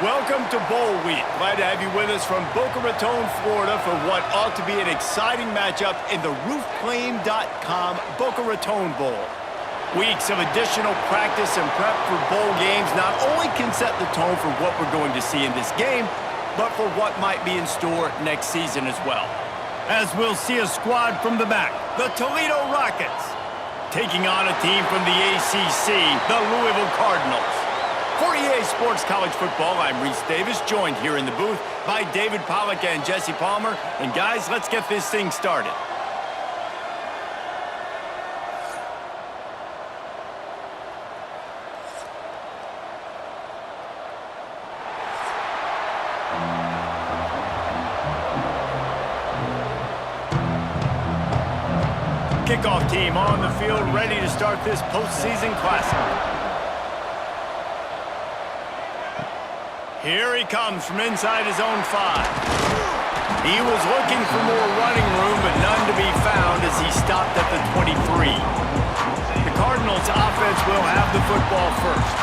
Welcome to Bowl Week. Glad to have you with us from Boca Raton, Florida for what ought to be an exciting matchup in the roofclaim.com Boca Raton Bowl. Weeks of additional practice and prep for bowl games not only can set the tone for what we're going to see in this game, but for what might be in store next season as well. As we'll see a squad from the back, the Toledo Rockets, taking on a team from the ACC, the Louisville Cardinals. For EA Sports College Football, I'm Reese Davis, joined here in the booth by David Pollack and Jesse Palmer. And guys, let's get this thing started. Kickoff team on the field, ready to start this postseason classic. Here he comes from inside his own 5. He was looking for more running room, but none to be found as he stopped at the 23. The Cardinals offense will have the football first.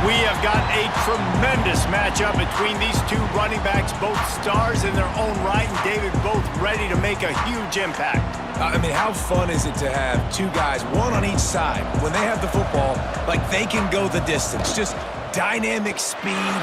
We have got a tremendous matchup between these two running backs, both stars in their own right, and David, both ready to make a huge impact. I mean, how fun is it to have two guys, one on each side, when they have the football, like they can go the distance. Just dynamic speed,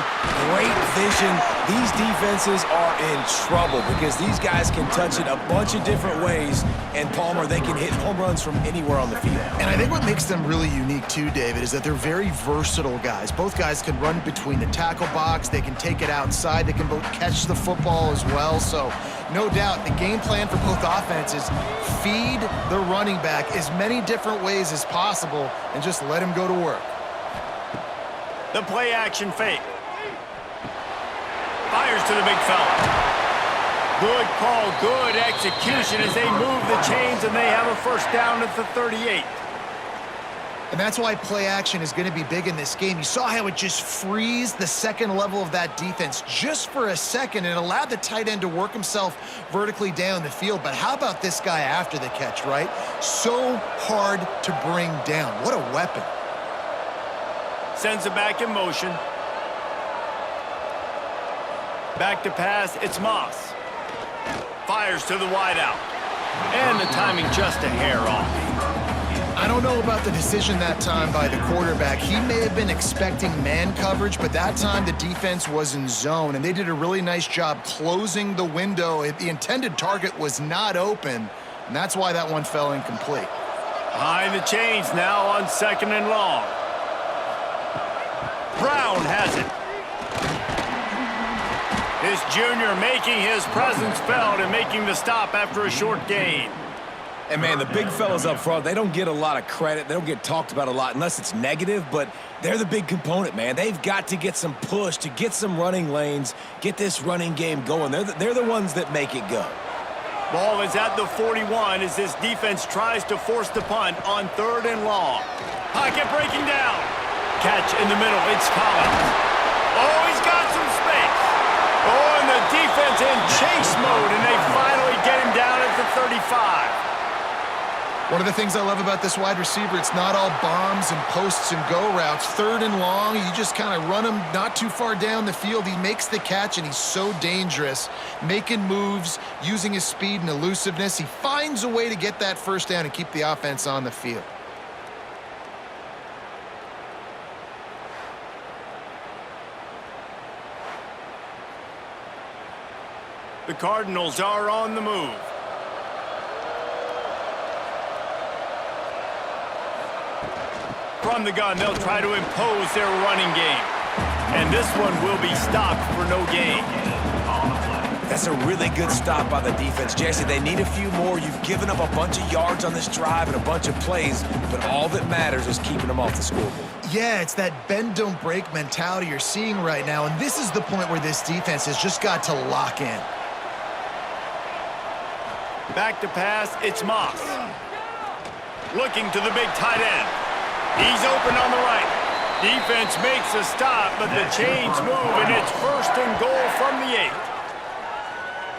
great vision. These defenses are in trouble because these guys can touch it a bunch of different ways, and Palmer, they can hit home runs from anywhere on the field. And I think what makes them really unique too, David, is that they're very versatile guys. Both guys can run between the tackle box, they can take it outside, they can both catch the football as well. So no doubt the game plan for both offenses, feed the running back as many different ways as possible and just let him go to work. The play action fake. Fires to the big fella. Good call, good execution as they move the chains, and they have a first down at the 38. And that's why play action is going to be big in this game. You saw how it just frees the second level of that defense just for a second and allowed the tight end to work himself vertically down the field. But how about this guy after the catch, right? So hard to bring down. What a weapon. Sends it back in motion. Back to pass, it's Moss. Fires to the wideout. And the timing just a hair off. I don't know about the decision that time by the quarterback. He may have been expecting man coverage, but that time the defense was in zone, and they did a really nice job closing the window. The intended target was not open, and that's why that one fell incomplete. Behind the chains now on 2nd and long. Brown has it. This junior making his presence felt and making the stop after a short gain. And, man, the big fellas up front, they don't get a lot of credit. They don't get talked about a lot unless it's negative, but they're the big component, man. They've got to get some push, to get some running lanes, get this running game going. They're the ones that make it go. Ball is at the 41 as this defense tries to force the punt on 3rd and long. Pocket breaking down. Catch in the middle, it's Collins. Oh, he's got some space. Oh, and the defense in chase mode, and they finally get him down at the 35. One of the things I love about this wide receiver, it's not all bombs and posts and go routes. 3rd and long, you just kind of run him not too far down the field. He makes the catch, and he's so dangerous, making moves, using his speed and elusiveness. He finds a way to get that first down and keep the offense on the field. The Cardinals are on the move. From the gun, they'll try to impose their running game. And this one will be stopped for no gain. That's a really good stop by the defense. Jesse, they need a few more. You've given up a bunch of yards on this drive and a bunch of plays, but all that matters is keeping them off the scoreboard. Yeah, it's that bend, don't break mentality you're seeing right now, and this is the point where this defense has just got to lock in. Back to pass, it's Moss. Looking to the big tight end. He's open on the right. Defense makes a stop, but the chains move, and it's 1st and goal from the 8.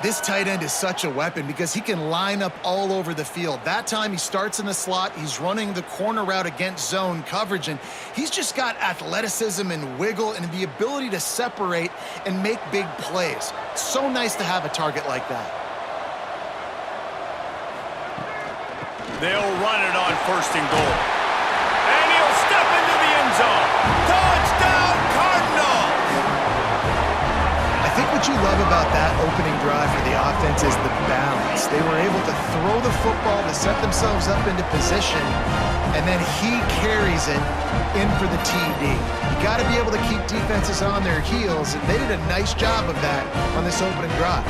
This tight end is such a weapon because he can line up all over the field. That time he starts in the slot, he's running the corner route against zone coverage, and he's just got athleticism and wiggle and the ability to separate and make big plays. It's so nice to have a target like that. They'll run it on 1st and goal. And he'll step into the end zone. Touchdown, Cardinals! I think what you love about that opening drive for the offense is the balance. They were able to throw the football to set themselves up into position, and then he carries it in for the TD. You got to be able to keep defenses on their heels, and they did a nice job of that on this opening drive.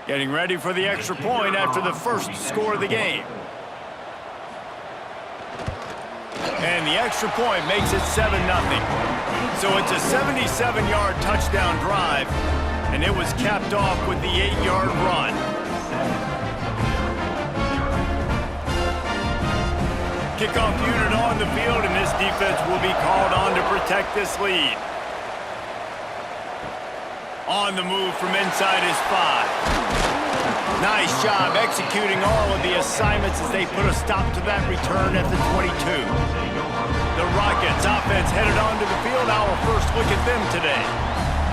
Getting ready for the extra point after the first score of the game. And the extra point makes it 7-0. So it's a 77-yard touchdown drive, and it was capped off with the 8-yard run. Kickoff unit on the field, and this defense will be called on to protect this lead. On the move from inside his 5. Nice job executing all of the assignments as they put a stop to that return at the 22. The Rockets offense headed onto the field. Our first look at them today.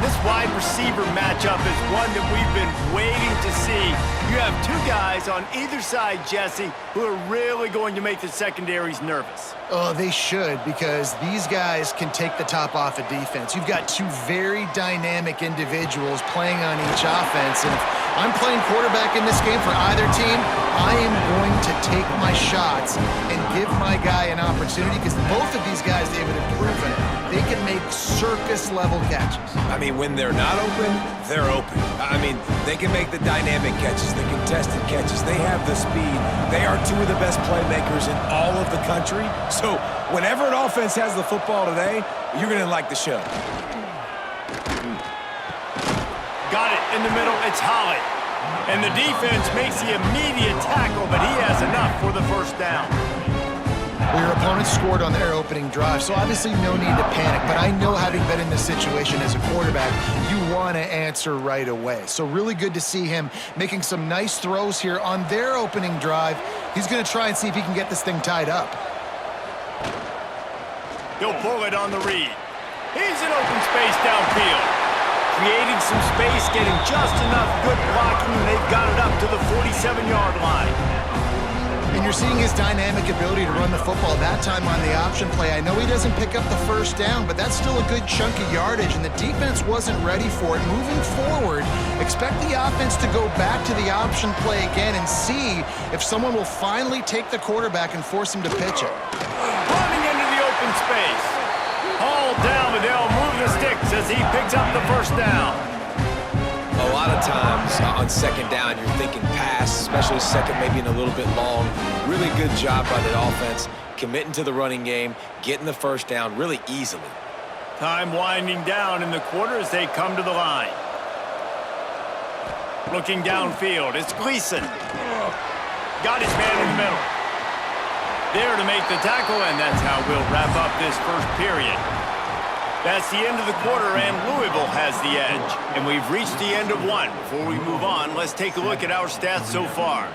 This wide receiver matchup is one that we've been waiting to see. You have two guys on either side, Jesse, who are really going to make the secondaries nervous. Oh, they should, because these guys can take the top off of defense. You've got two very dynamic individuals playing on each offense, and if I'm playing quarterback in this game for either team, I am going to take my shots and give my guy an opportunity, because both of these guys, David, have proven it. They can make circus-level catches. I mean, when they're not open, they're open. I mean, they can make the dynamic catches, the contested catches. They have the speed. They are two of the best playmakers in all of the country. So whenever an offense has the football today, you're going to like the show. Got it in the middle. It's Holly. And the defense makes the immediate tackle, but he has enough for the first down. Well, your opponent scored on their opening drive, so obviously no need to panic. But I know, having been in this situation as a quarterback, you want to answer right away. So really good to see him making some nice throws here on their opening drive. He's going to try and see if he can get this thing tied up. He'll pull it on the read. He's in open space downfield. Creating some space, getting just enough good blocking, and they've got it up to the 47-yard line. And you're seeing his dynamic ability to run the football that time on the option play. I know he doesn't pick up the first down, but that's still a good chunk of yardage, and the defense wasn't ready for it. Moving forward, expect the offense to go back to the option play again and see if someone will finally take the quarterback and force him to pitch it. Running into the open space. Hauled down, but they'll move the sticks as he picks up the first down. A lot of times on second down, you're thinking pass, especially second, maybe in a little bit long. Really good job by the offense, committing to the running game, getting the first down really easily. Time winding down in the quarter as they come to the line. Looking downfield, it's Gleason. Got his man in the middle. There to make the tackle, and that's how we'll wrap up this first period. That's the end of the quarter, and Louisville has the edge. And we've reached the end of one. Before we move on, let's take a look at our stats so far.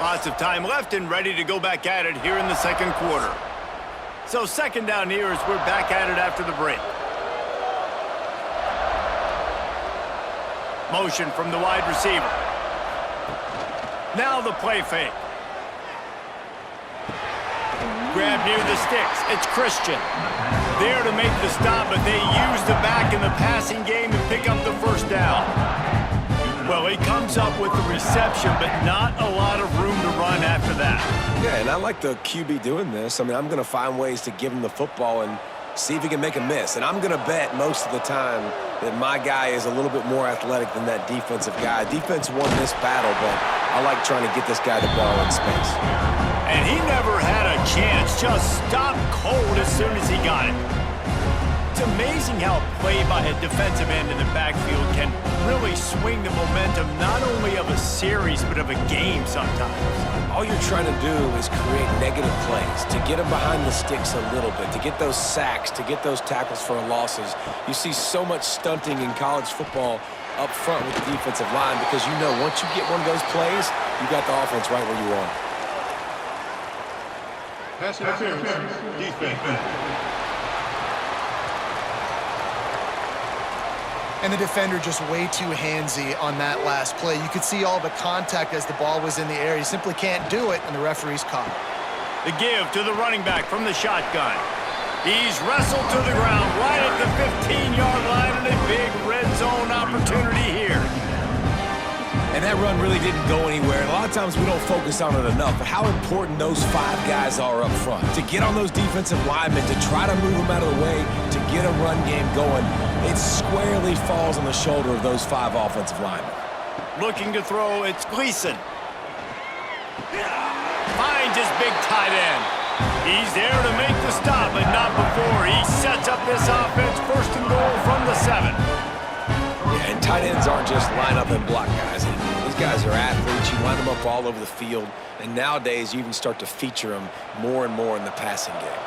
Lots of time left and ready to go back at it here in the second quarter. So second down here as we're back at it after the break. Motion from the wide receiver. Now the play fake. Grab near the sticks. It's Christian. There to make the stop, but they use the back in the passing game and pick up the first down. Well, he comes up with the reception, but not a lot of room to run after that. Yeah, and I like the QB doing this. I mean, I'm going to find ways to give him the football and see if he can make a miss. And I'm going to bet most of the time that my guy is a little bit more athletic than that defensive guy. Defense won this battle, but I like trying to get this guy the ball in space. And he never had a chance. just stopped cold as soon as he got it. It's amazing how a play by a defensive end in the backfield can really swing the momentum not only of a series but of a game sometimes. All you're trying to do is create negative plays, to get them behind the sticks a little bit, to get those sacks, to get those tackles for losses. You see so much stunting in college football up front with the defensive line because you know once you get one of those plays, you got the offense right where you want it. Pass interference. Defense. And the defender just way too handsy on that last play. You could see all the contact as the ball was in the air. He simply can't do it, and the referee's caught it. The give to the running back from the shotgun. He's wrestled to the ground right at the 15-yard line, and a big red zone opportunity here. And that run really didn't go anywhere. And a lot of times we don't focus on it enough, but how important those 5 guys are up front. To get on those defensive linemen, to try to move them out of the way, to get a run game going, it squarely falls on the shoulder of those 5 offensive linemen. Looking to throw, it's Gleason. Finds his big tight end. He's there to make the stop, but not before. He sets up this offense first and goal from the 7. Yeah, and tight ends aren't just line up and block guys. These guys are athletes. You line them up all over the field. And nowadays, you even start to feature them more and more in the passing game.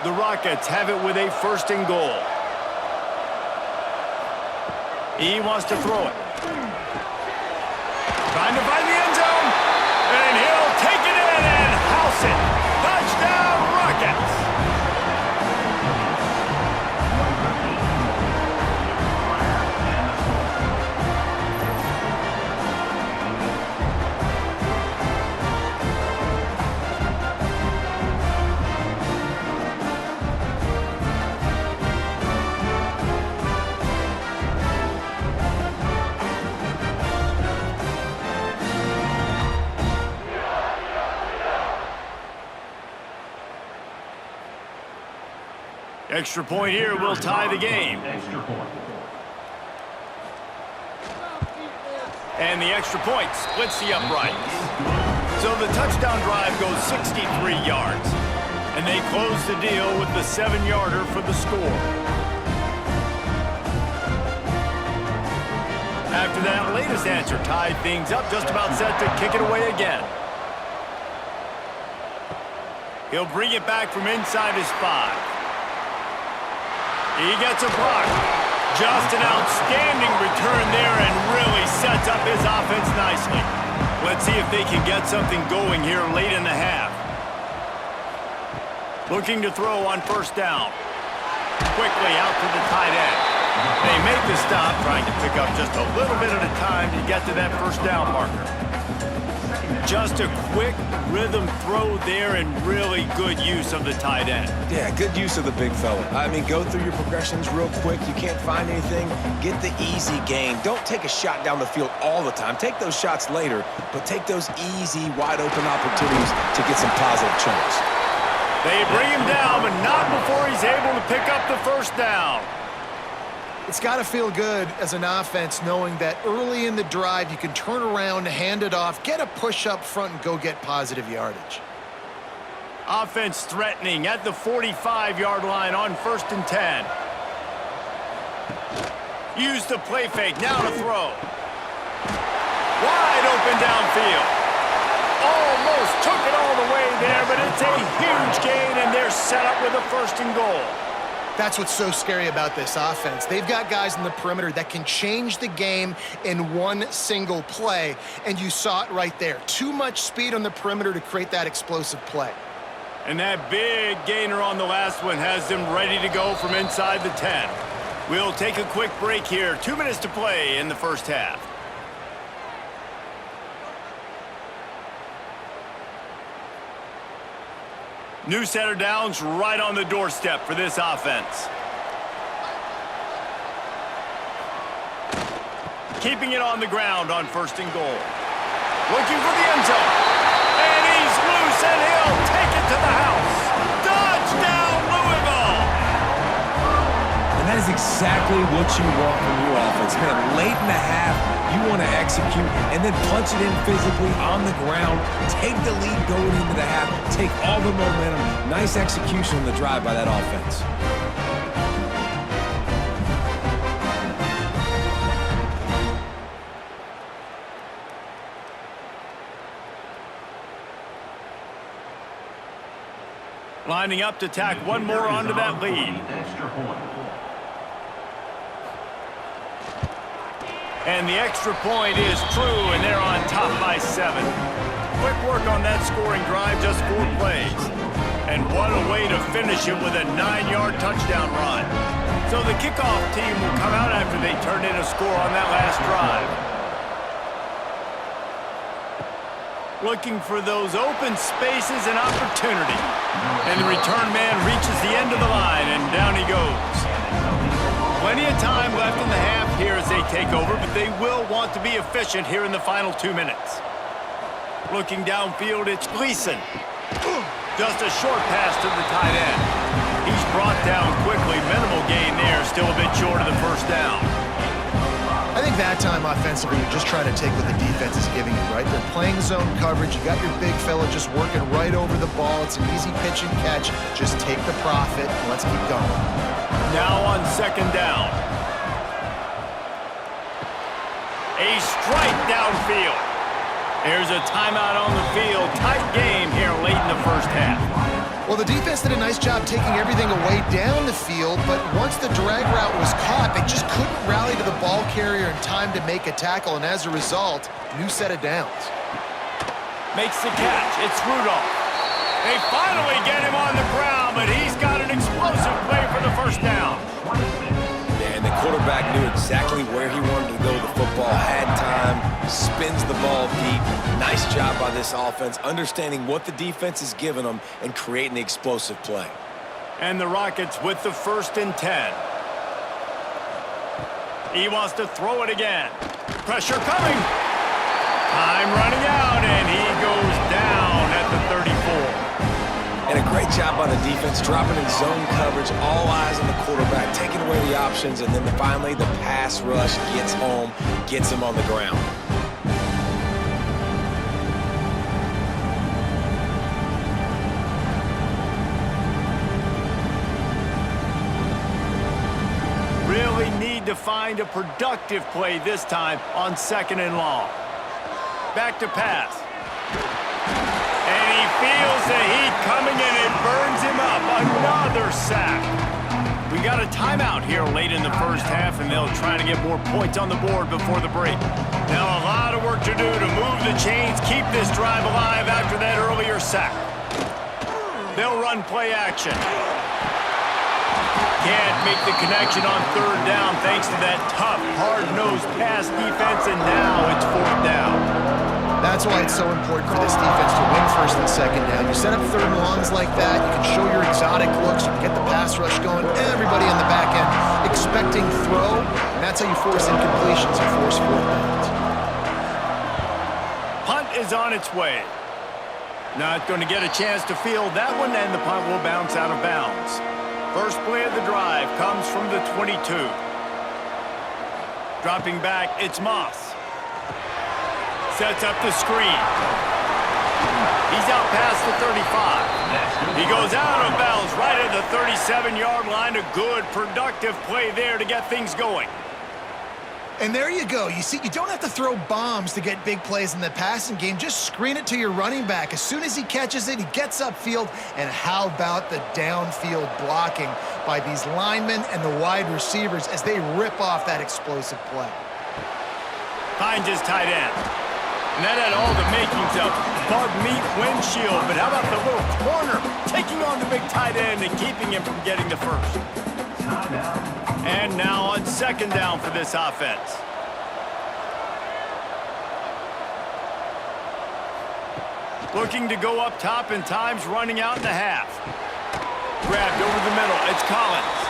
The Rockets have it with a first and goal. He wants to throw it. Trying to find the end zone. And he'll take it in and house it. Touchdown, Rockets. Extra point here will tie the game. And the extra point splits the uprights. So the touchdown drive goes 63 yards. And they close the deal with the 7-yarder for the score. After that latest answer tied things up, just about set to kick it away again. He'll bring it back from inside his 5. He gets a block. Just an outstanding return there and really sets up his offense nicely. Let's see if they can get something going here late in the half. Looking to throw on first down. Quickly out to the tight end. They make the stop, trying to pick up just a little bit at a time to get to that first down marker. Just a quick rhythm throw there and really good use of the tight end. Yeah, good use of the big fella. I mean, go through your progressions real quick. You can't find anything. Get the easy gain. Don't take a shot down the field all the time. Take those shots later, but take those easy, wide-open opportunities to get some positive chunks. They bring him down, but not before he's able to pick up the first down. It's got to feel good as an offense knowing that early in the drive you can turn around, hand it off, get a push up front, and go get positive yardage. Offense threatening at the 45-yard line on first and 10. Use the play fake, now to throw. Wide open downfield. Almost took it all the way there, but it's a huge gain, and they're set up with a first and goal. That's what's so scary about this offense. They've got guys in the perimeter that can change the game in one single play, and you saw it right there. Too much speed on the perimeter to create that explosive play. And that big gainer on the last one has them ready to go from inside the 10. We'll take a quick break here. 2 minutes to play in the first half. New set of downs right on the doorstep for this offense. Keeping it on the ground on first and goal. Looking for the end zone. And he's loose, and he'll take it to the house. Touchdown, Louisville! And that is exactly what you want from your offense. Man, late in the half, you want to execute and then punch it in physically on the ground. Take the lead going into the half. take all the momentum. Nice execution on the drive by that offense. Lining up to tack one more onto that lead. And the extra point is true, and they're on top by 7. Quick work on that scoring drive, just 4 plays. And what a way to finish it with a 9-yard touchdown run. So the kickoff team will come out after they turn in a score on that last drive. Looking for those open spaces and opportunity. And the return man reaches the end of the line, and down he goes. Plenty of time left in the half here as they take over, but they will want to be efficient here in the final 2 minutes. Looking downfield, it's Gleason. Just a short pass to the tight end. He's brought down quickly. Minimal gain there, still a bit short of the first down. I think that time offensively, you're just trying to take what the defense is giving you, right? They're playing zone coverage. You got your big fella just working right over the ball. It's an easy pitch and catch. Just take the profit and let's keep going. Now on second down. A strike downfield. There's a timeout on the field. Tight game here late in the first half. Well, the defense did a nice job taking everything away down the field, but once the drag route was caught, they just couldn't rally to the ball carrier in time to make a tackle, and as a result, new set of downs. Makes the catch. It's Rudolph. They finally get him on the ground, but he's got an explosive play for the first down. And the quarterback knew exactly where he wanted to go with the football, had time, spins the ball deep. Nice job by this offense, understanding what the defense is giving them and creating the explosive play. And the Rockets with the 1st and 10. He wants to throw it again. Pressure coming. Time running out, and he goes down at the 34. And a great job by the defense, dropping in zone coverage, all eyes on the quarterback, taking away the options, and then finally the pass rush gets home, gets him on the ground. Really need to find a productive play this time on 2nd and long. Back to pass. And he feels the heat coming and it burns him up. Another sack. We got a timeout here late in the first half, and they'll try to get more points on the board before the break. Now a lot of work to do to move the chains, keep this drive alive after that earlier sack. They'll run play action. Can't make the connection on 3rd down thanks to that tough, hard-nosed pass defense, and now it's 4th down. That's why it's so important for this defense to win 1st and 2nd down. You set up 3rd and longs like that, you can show your exotic looks, you can get the pass rush going, everybody on the back end expecting throw, and that's how you force incompletions and force 4th downs. Punt is on its way. Not going to get a chance to field that one, and the punt will bounce out of bounds. First play of the drive comes from the 22. Dropping back, it's Moss. Sets up the screen. He's out past the 35. He goes out of bounds right at the 37-yard line. A good, productive play there to get things going. And there you go. You see, you don't have to throw bombs to get big plays in the passing game. Just screen it to your running back. As soon as he catches it, he gets upfield. And how about the downfield blocking by these linemen and the wide receivers as they rip off that explosive play? Finds his tight end. And that had all the makings of bug meat windshield. But how about the little corner taking on the big tight end and keeping him from getting the first? And now on 2nd down for this offense. Looking to go up top, and time's running out in the half. Grabbed over the middle. It's Collins.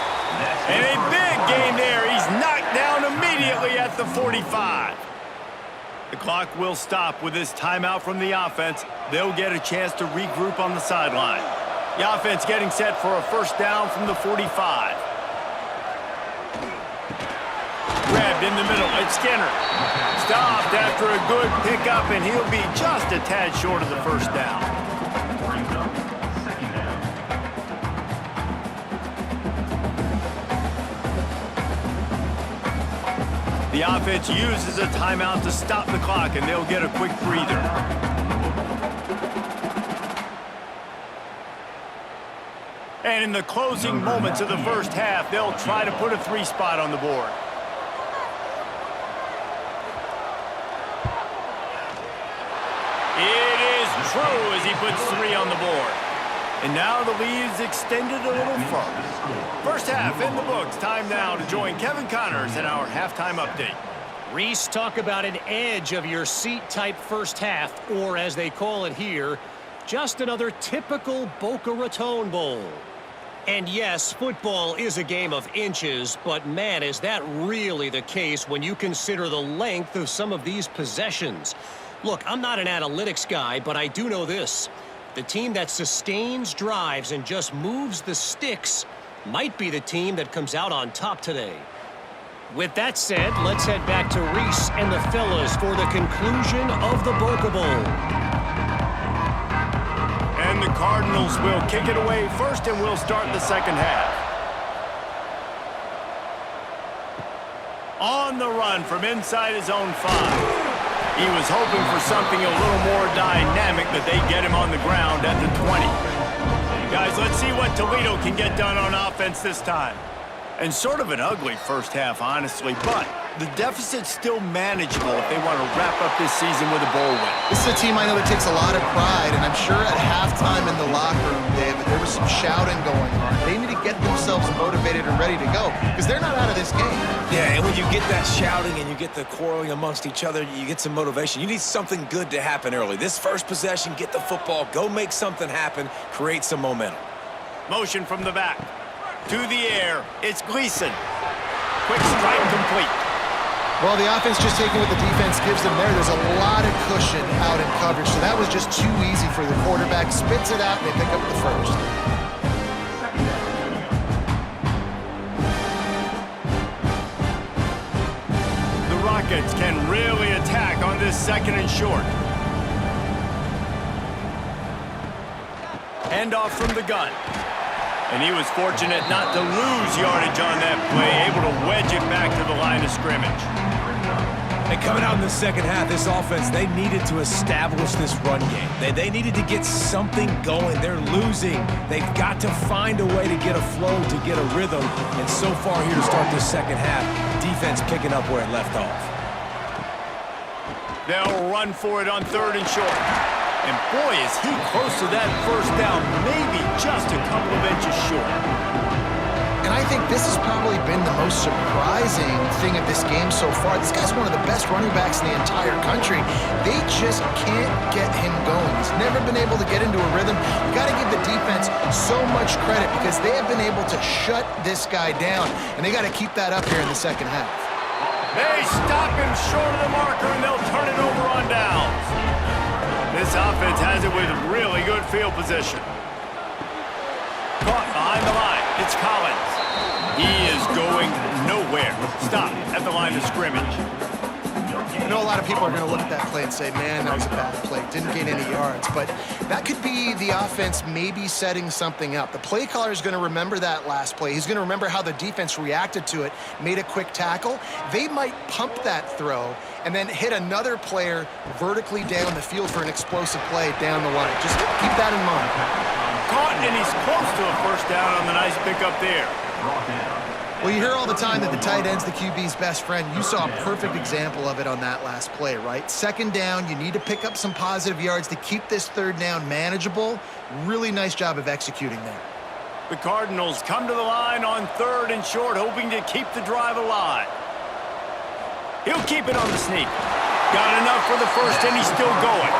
And a big gain there. He's knocked down immediately at the 45. The clock will stop with this timeout from the offense. They'll get a chance to regroup on the sideline. The offense getting set for a 1st down from the 45. Grabbed in the middle. It's Skinner. Stopped after a good pickup, and he'll be just a tad short of the 1st down. The offense uses a timeout to stop the clock, and they'll get a quick breather. And in the closing moments of the first half, they'll try to put a 3 spot on the board. It is true as he puts 3 on the board. And now the lead's extended a little further. First half in the books. Time now to join Kevin Connors in our halftime update. Reese, talk about an edge of your seat type first half, or as they call it here, just another typical Boca Raton Bowl. And yes, football is a game of inches, but man, is that really the case when you consider the length of some of these possessions. Look, I'm not an analytics guy, but I do know this. The team that sustains drives and just moves the sticks might be the team that comes out on top today. With that said, let's head back to Reese and the fellas for the conclusion of the Boca Bowl. And the Cardinals will kick it away first, and we'll start the second half. On the run from inside his own 5. He was hoping for something a little more dynamic, but they get him on the ground at the 20. Guys, let's see what Toledo can get done on offense this time. And sort of an ugly first half, honestly, but the deficit's still manageable if they want to wrap up this season with a bowl win. This is a team I know that takes a lot of pride, and I'm sure at halftime in the locker room, David, there was some shouting going on. They need to get themselves motivated and ready to go, because they're not out of this game. Yeah, and when you get that shouting and you get the quarreling amongst each other, you get some motivation. You need something good to happen early. This first possession, get the football, go make something happen, create some momentum. Motion from the back. To the air. It's Gleason. Quick strike complete. Well, the offense just taking what the defense gives them there. There's a lot of cushion out in coverage, so that was just too easy for the quarterback. Spits it out, and they pick up the first. The Rockets can really attack on this second and short. Handoff from the gun. And he was fortunate not to lose yardage on that play, able to wedge it back to the line of scrimmage. And coming out in the second half, this offense, they needed to establish this run game. They needed to get something going. They're losing. They've got to find a way to get a flow, to get a rhythm. And so far here to start this second half, defense picking up where it left off. They'll run for it on 3rd and short. And boy, is he close to that first down, maybe just a couple of inches short. And I think this has probably been the most surprising thing of this game so far. This guy's one of the best running backs in the entire country. They just can't get him going. He's never been able to get into a rhythm. You got to give the defense so much credit because they have been able to shut this guy down, and they got to keep that up here in the second half. They stop him short of the marker, and they'll turn it over on downs. This offense has it with really good field position. Caught behind the line. It's Collins. He is going nowhere. Stop at the line of scrimmage. I know a lot of people are going to look at that play and say, man, that was a bad play. Didn't gain any yards. But that could be the offense maybe setting something up. The play caller is going to remember that last play. He's going to remember how the defense reacted to it, made a quick tackle. They might pump that throw and then hit another player vertically down the field for an explosive play down the line. Just keep that in mind. Caught, and he's close to a first down on the nice pickup there. Well, you hear all the time that the tight end's the QB's best friend. You saw a perfect example of it on that last play, right? Second down, you need to pick up some positive yards to keep this 3rd down manageable. Really nice job of executing there. The Cardinals come to the line on 3rd and short, hoping to keep the drive alive. He'll keep it on the sneak. Got enough for the first, and he's still going.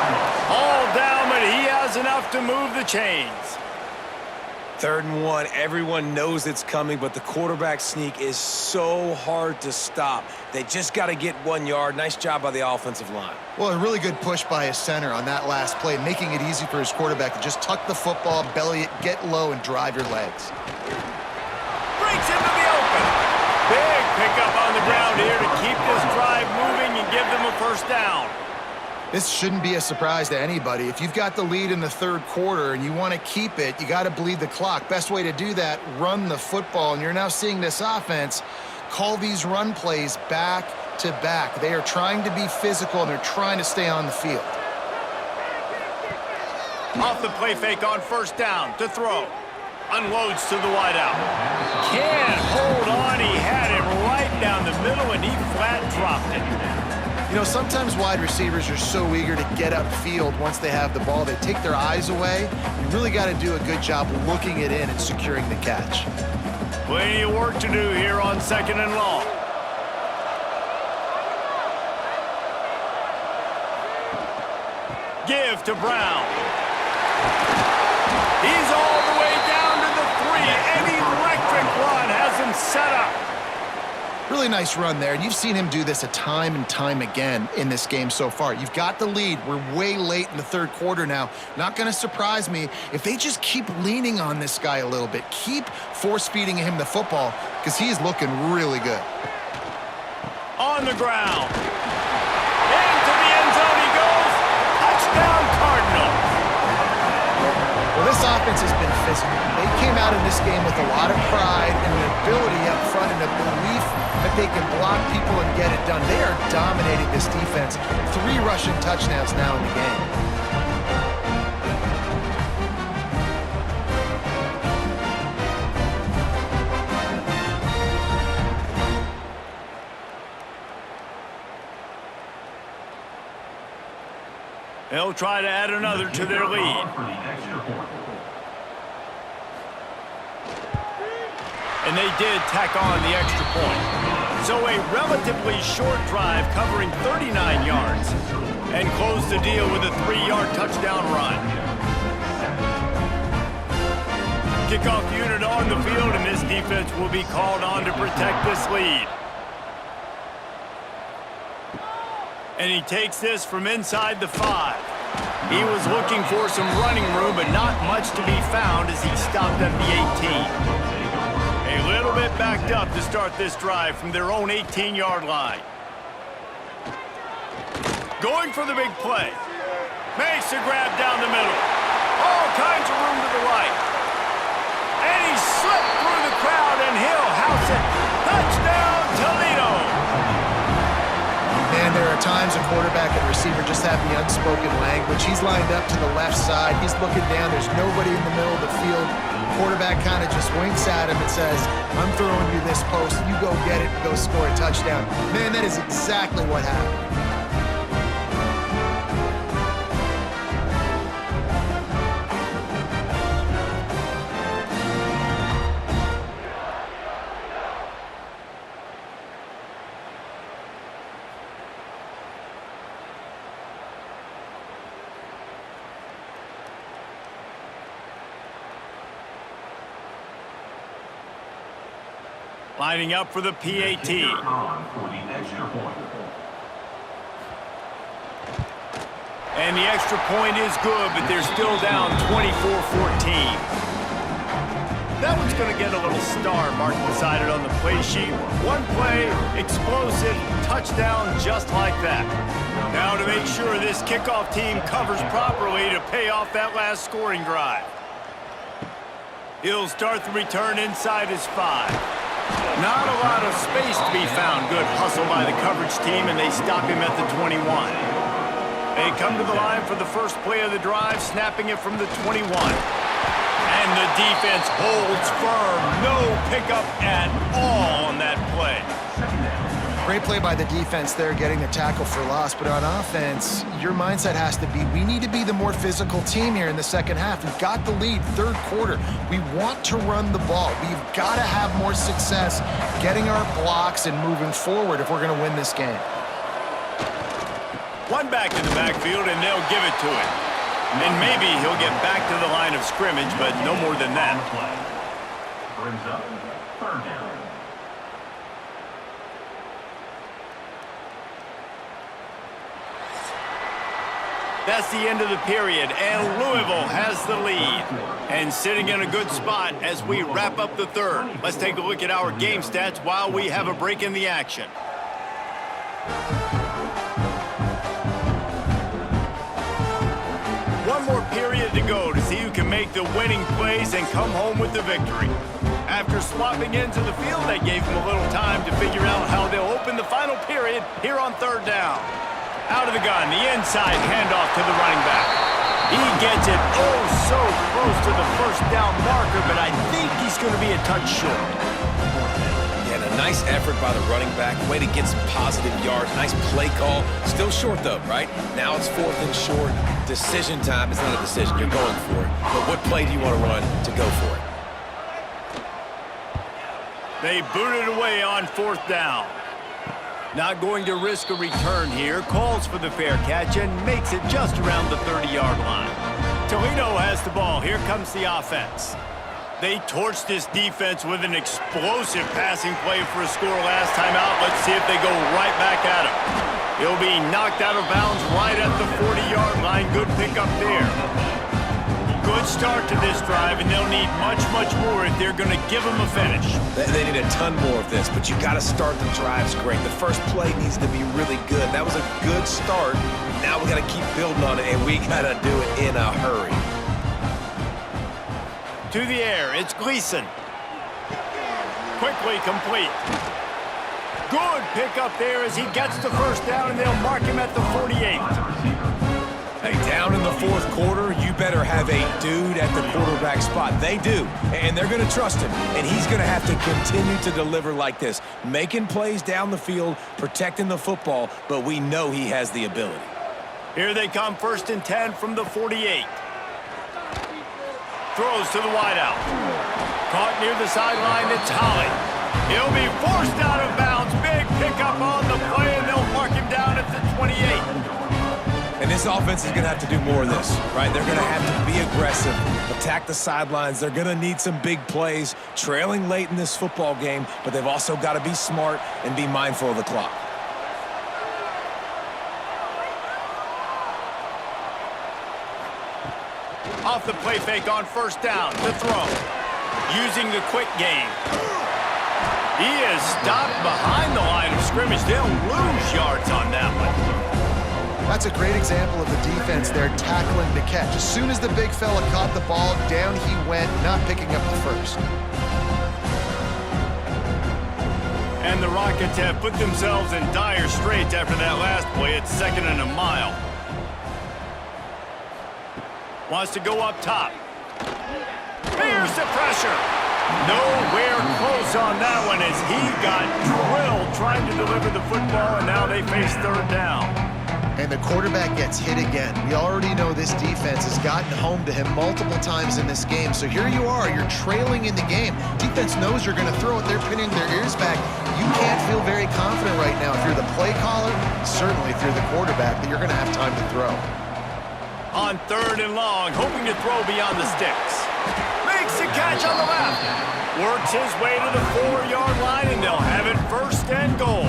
All down, but he has enough to move the chains. 3rd and 1, everyone knows it's coming, but the quarterback sneak is so hard to stop. They just got to get 1 yard. Nice job by the offensive line. Well, a really good push by his center on that last play, making it easy for his quarterback to just tuck the football, belly it, get low, and drive your legs. Breaks into the open. Big pickup on the ground here to keep this drive moving and give them a first down. This shouldn't be a surprise to anybody. If you've got the lead in the 3rd quarter and you want to keep it, you got to bleed the clock. Best way to do that, run the football. And you're now seeing this offense call these run plays back back-to-back. They are trying to be physical, and they're trying to stay on the field. Off the play fake on first down to throw. Unloads to the wideout. Can't hold on. He had it right down the middle, and he flat dropped it. You know, sometimes wide receivers are so eager to get upfield once they have the ball. They take their eyes away. You really got to do a good job looking it in and securing the catch. Plenty of work to do here on 2nd and long. Give to Brown. He's all the way down to the 3. An electric run has him set up. Really nice run there, and you've seen him do this a time and time again in this game so far. You've got the lead. We're way late in the third quarter now. Not going to surprise me if they just keep leaning on this guy a little bit. Keep force-feeding him the football because he is looking really good. On the ground. Into the end zone he goes. Touchdown, Cardinals. Well, this offense has been physical. They came out in this game with a lot of pride and an ability up front and a belief that they can block people and get it done. They are dominating this defense. 3 rushing touchdowns now in the game. They'll try to add another to their lead. And they did tack on the extra point. So a relatively short drive covering 39 yards and close the deal with a 3-yard touchdown run. Kickoff unit on the field, and this defense will be called on to protect this lead. And he takes this from inside the 5. He was looking for some running room, but not much to be found as he stopped at the 18. A little bit backed up to start this drive from their own 18-yard line. Going for the big play. Makes a grab down the middle. All kinds of room to the right. And he slipped through the crowd, and he'll house it. Touchdown, Toledo! Man, there are times a quarterback and receiver just have the unspoken language. He's lined up to the left side. He's looking down. There's nobody in the middle of the field. Quarterback kind of just winks at him and says, I'm throwing you this post. You go get it and go score a touchdown. Man, that is exactly what happened. Lining up for the PAT. And the extra point is good, but they're still down 24-14. That one's going to get a little star marked beside it on the play sheet. One play, explosive, touchdown just like that. Now to make sure this kickoff team covers properly to pay off that last scoring drive. He'll start the return inside his 5. Not a lot of space to be found. Good hustle by the coverage team, and they stop him at the 21. They come to the line for the first play of the drive, snapping it from the 21. And the defense holds firm. No pickup at all on that play. Great play by the defense there, getting the tackle for loss. But on offense, your mindset has to be, we need to be the more physical team here in the second half. We've got the lead, third quarter. We want to run the ball. We've got to have more success getting our blocks and moving forward if we're going to win this game. One back in the backfield, and they'll give it to him. And maybe he'll get back to the line of scrimmage, but no more than that. Brings up third down. That's the end of the period, and Louisville has the lead. And sitting in a good spot as we wrap up the third. Let's take a look at our game stats while we have a break in the action. One more period to go to see who can make the winning plays and come home with the victory. After swapping into the field, they gave him a little time to figure out how they'll open the final period here on third down. Out of the gun, the inside handoff to the running back. He gets it oh so close to the first down marker, but I think he's going to be a touch short. Yeah, a nice effort by the running back. Way to get some positive yards. Nice play call. Still short, though, right? Now it's 4th and short. Decision time. It's not a decision. You're going for it. But what play do you want to run to go for it? They boot it away on 4th down. Not going to risk a return here. Calls for the fair catch and makes it just around the 30-yard line. Toledo has the ball. Here comes the offense. They torched this defense with an explosive passing play for a score last time out. Let's see if they go right back at him. He'll be knocked out of bounds right at the 40-yard line. Good pickup there. Good start to this drive, and they'll need much, much more if they're going to give them a finish. They need a ton more of this, but you got to start the drives great. The first play needs to be really good. That was a good start. Now we got to keep building on it, and we got to do it in a hurry. To the air, it's Gleason. Quickly complete. Good pickup there as he gets the first down, and they'll mark him at the 48. Hey, down in the 4th quarter, you better have a dude at the quarterback spot. They do, and they're going to trust him, and he's going to have to continue to deliver like this, making plays down the field, protecting the football, but we know he has the ability. Here they come, 1st and 10 from the 48. Throws to the wideout. Caught near the sideline, it's Holly. He'll be forced out of bounds. Big pickup on the play, and they'll mark him down at the 28. And this offense is going to have to do more of this, right? They're going to have to be aggressive, attack the sidelines. They're going to need some big plays, trailing late in this football game, but they've also got to be smart and be mindful of the clock. Off the play fake on 1st down, the throw. Using the quick game. He is stopped behind the line of scrimmage. They'll lose yards on that one. That's a great example of the defense there tackling the catch. As soon as the big fella caught the ball, down he went, not picking up the first. And the Rockets have put themselves in dire straits after that last play. It's 2nd and a mile. Wants to go up top. Here's the pressure. Nowhere close on that one as he got drilled trying to deliver the football, and now they face 3rd down. And the quarterback gets hit again. We already know this defense has gotten home to him multiple times in this game. So here you are, you're trailing in the game. Defense knows you're going to throw it. They're pinning their ears back. You can't feel very confident right now if you're the play caller, certainly if you're the quarterback, that you're going to have time to throw. On 3rd and long, hoping to throw beyond the sticks. Makes the catch on the left. Works his way to the 4-yard line, and they'll have it 1st and goal.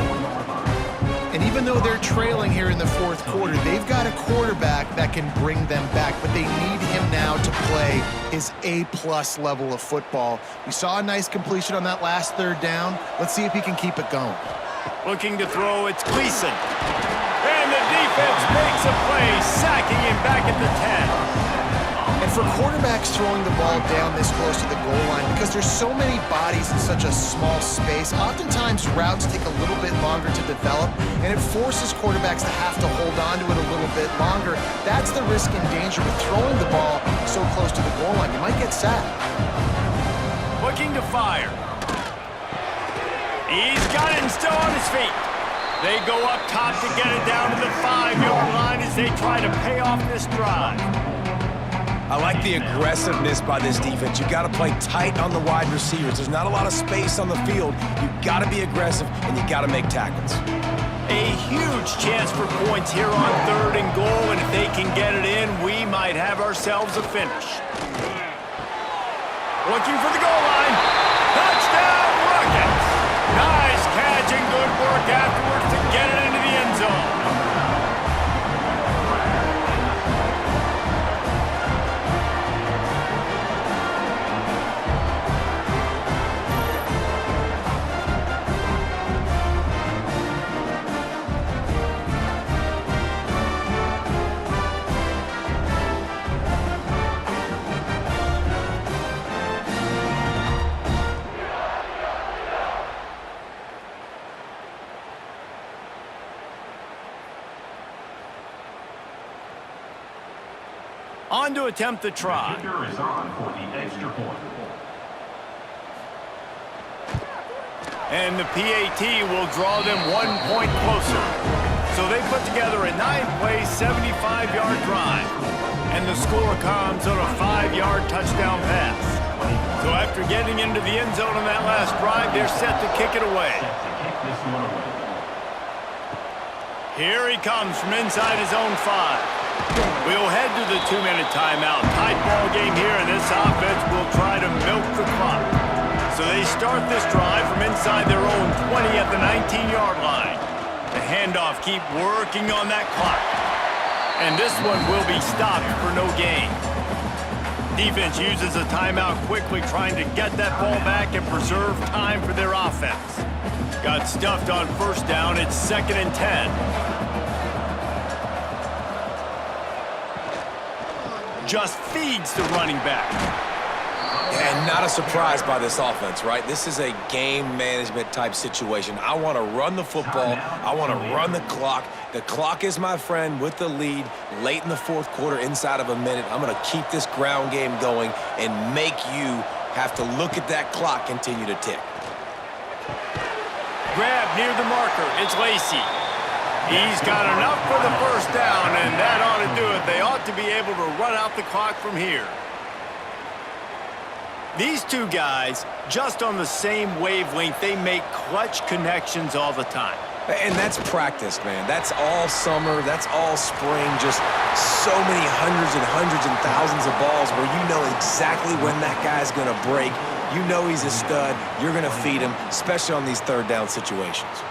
And even though they're trailing here in the 4th quarter, they've got a quarterback that can bring them back, but they need him now to play his A-plus level of football. We saw a nice completion on that last 3rd down. Let's see if he can keep it going. Looking to throw, it's Gleason. And the defense makes a play, sacking him back at the 10. And for quarterbacks throwing the ball down this close to the goal line, because there's so many bodies in such a small space, oftentimes routes take a little bit longer to develop, and it forces quarterbacks to have to hold on to it a little bit longer. That's the risk and danger with throwing the ball so close to the goal line. You might get sacked. Looking to fire. He's got it and still on his feet. They go up top to get it down to the 5-yard line as they try to pay off this drive. I like the aggressiveness by this defense. You got to play tight on the wide receivers. There's not a lot of space on the field. You got to be aggressive, and you got to make tackles. A huge chance for points here on 3rd and goal, and if they can get it in, we might have ourselves a finish. Looking for the goal line. Touchdown, Rockets! Nice catch and good work afterwards to get it into the end zone. to attempt the try. Kicker is on for the extra point. And the PAT will draw them 1 point closer. So they put together a 9-play, 75-yard drive. And the score comes on a 5-yard touchdown pass. So after getting into the end zone on that last drive, they're set to kick it away. Here he comes from inside his own 5. We'll head to the 2-minute timeout. Tight ball game here, and this offense will try to milk the clock. So they start this drive from inside their own 20 at the 19-yard line. The handoff keep working on that clock. And this one will be stopped for no gain. Defense uses a timeout quickly, trying to get that ball back and preserve time for their offense. Got stuffed on first down. It's 2nd and 10. Just feeds the running back. And not a surprise by this offense, right? This is a game management type situation. I want to run the football. I want to run the clock. The clock is my friend with the lead late in the 4th quarter, inside of a minute. I'm going to keep this ground game going and make you have to look at that clock continue to tick. Grab near the marker. It's Lacey. He's got enough for the first down, and that ought to do it. They ought to be able to run out the clock from here. These two guys, just on the same wavelength, they make clutch connections all the time. And that's practice, man. That's all summer. That's all spring. Just so many hundreds and thousands of balls where you know exactly when that guy's going to break. You know he's a stud. You're going to feed him, especially on these 3rd down situations.